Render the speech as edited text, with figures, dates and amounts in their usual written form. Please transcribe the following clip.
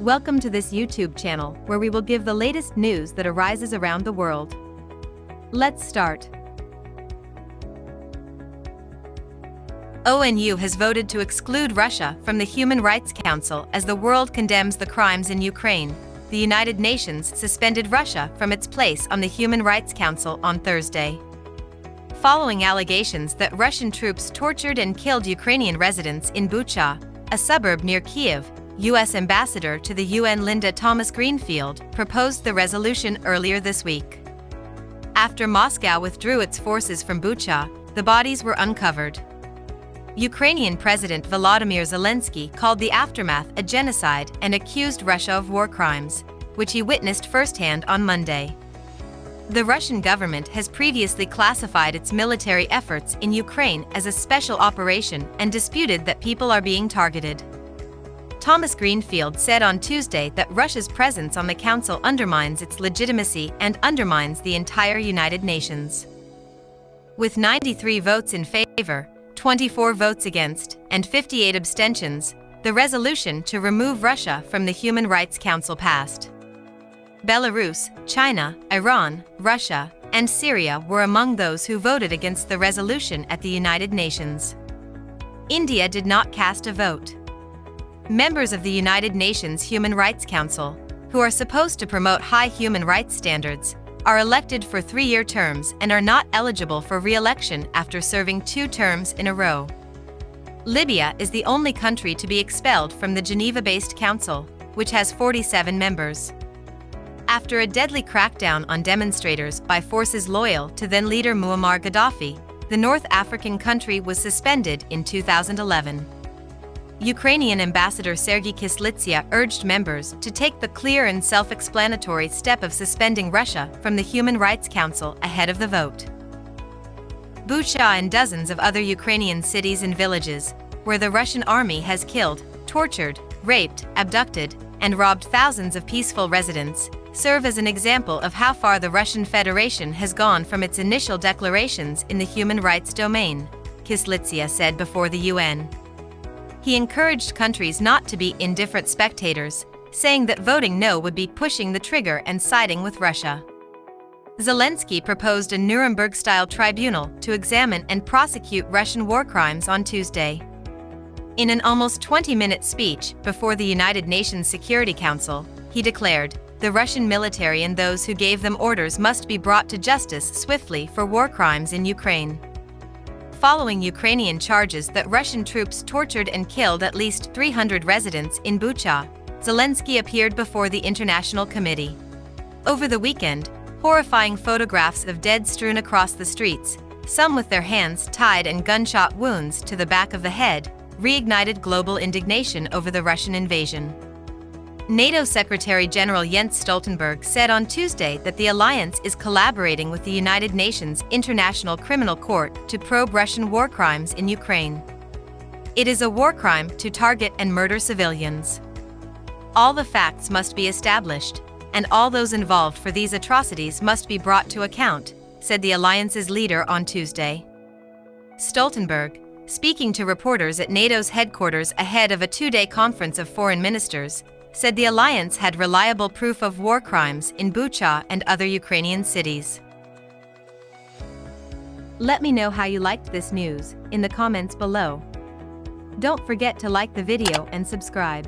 Welcome to this YouTube channel where we will give the latest news that arises around the world. Let's start. ONU has voted to exclude Russia from the Human Rights Council as the world condemns the crimes in Ukraine. The United Nations suspended Russia from its place on the Human Rights Council on Thursday, following allegations that Russian troops tortured and killed Ukrainian residents in Bucha, a suburb near Kyiv. U.S. Ambassador to the UN Linda Thomas-Greenfield proposed the resolution earlier this week. After Moscow withdrew its forces from Bucha, the bodies were uncovered. Ukrainian President Volodymyr Zelenskyy called the aftermath a genocide and accused Russia of war crimes, which he witnessed firsthand on Monday. The Russian government has previously classified its military efforts in Ukraine as a special operation and disputed that people are being targeted. Thomas-Greenfield said on Tuesday that Russia's presence on the council undermines its legitimacy and undermines the entire United Nations. With 93 votes in favor, 24 votes against, and 58 abstentions, the resolution to remove Russia from the Human Rights Council passed. Belarus, China, Iran, Russia, and Syria were among those who voted against the resolution at the United Nations. India did not cast a vote. Members of the United Nations Human Rights Council, who are supposed to promote high human rights standards, are elected for 3-year terms and are not eligible for re-election after serving 2 terms in a row. Libya is the only country to be expelled from the Geneva-based council, which has 47 members. After a deadly crackdown on demonstrators by forces loyal to then-leader Muammar Gaddafi, the North African country was suspended in 2011. Ukrainian Ambassador Sergei Kyslytsya urged members to take the clear and self-explanatory step of suspending Russia from the Human Rights Council ahead of the vote. Bucha and dozens of other Ukrainian cities and villages, where the Russian army has killed, tortured, raped, abducted, and robbed thousands of peaceful residents, serve as an example of how far the Russian Federation has gone from its initial declarations in the human rights domain, Kyslytsya said before the UN. He encouraged countries not to be indifferent spectators, saying that voting no would be pushing the trigger and siding with Russia. Zelenskyy proposed a Nuremberg-style tribunal to examine and prosecute Russian war crimes on Tuesday. In an almost 20-minute speech before the United Nations Security Council, he declared, "The Russian military and those who gave them orders must be brought to justice swiftly for war crimes in Ukraine." Following Ukrainian charges that Russian troops tortured and killed at least 300 residents in Bucha, Zelenskyy appeared before the International Committee. Over the weekend, horrifying photographs of dead strewn across the streets, some with their hands tied and gunshot wounds to the back of the head, reignited global indignation over the Russian invasion. NATO Secretary-General Jens Stoltenberg said on Tuesday that the alliance is collaborating with the United Nations International Criminal Court to probe Russian war crimes in Ukraine. It is a war crime to target and murder civilians. All the facts must be established, and all those involved for these atrocities must be brought to account, said the alliance's leader on Tuesday. Stoltenberg, speaking to reporters at NATO's headquarters ahead of a 2-day conference of foreign ministers, said the alliance had reliable proof of war crimes in Bucha and other Ukrainian cities. Let me know how you liked this news in the comments below. Don't forget to like the video and subscribe.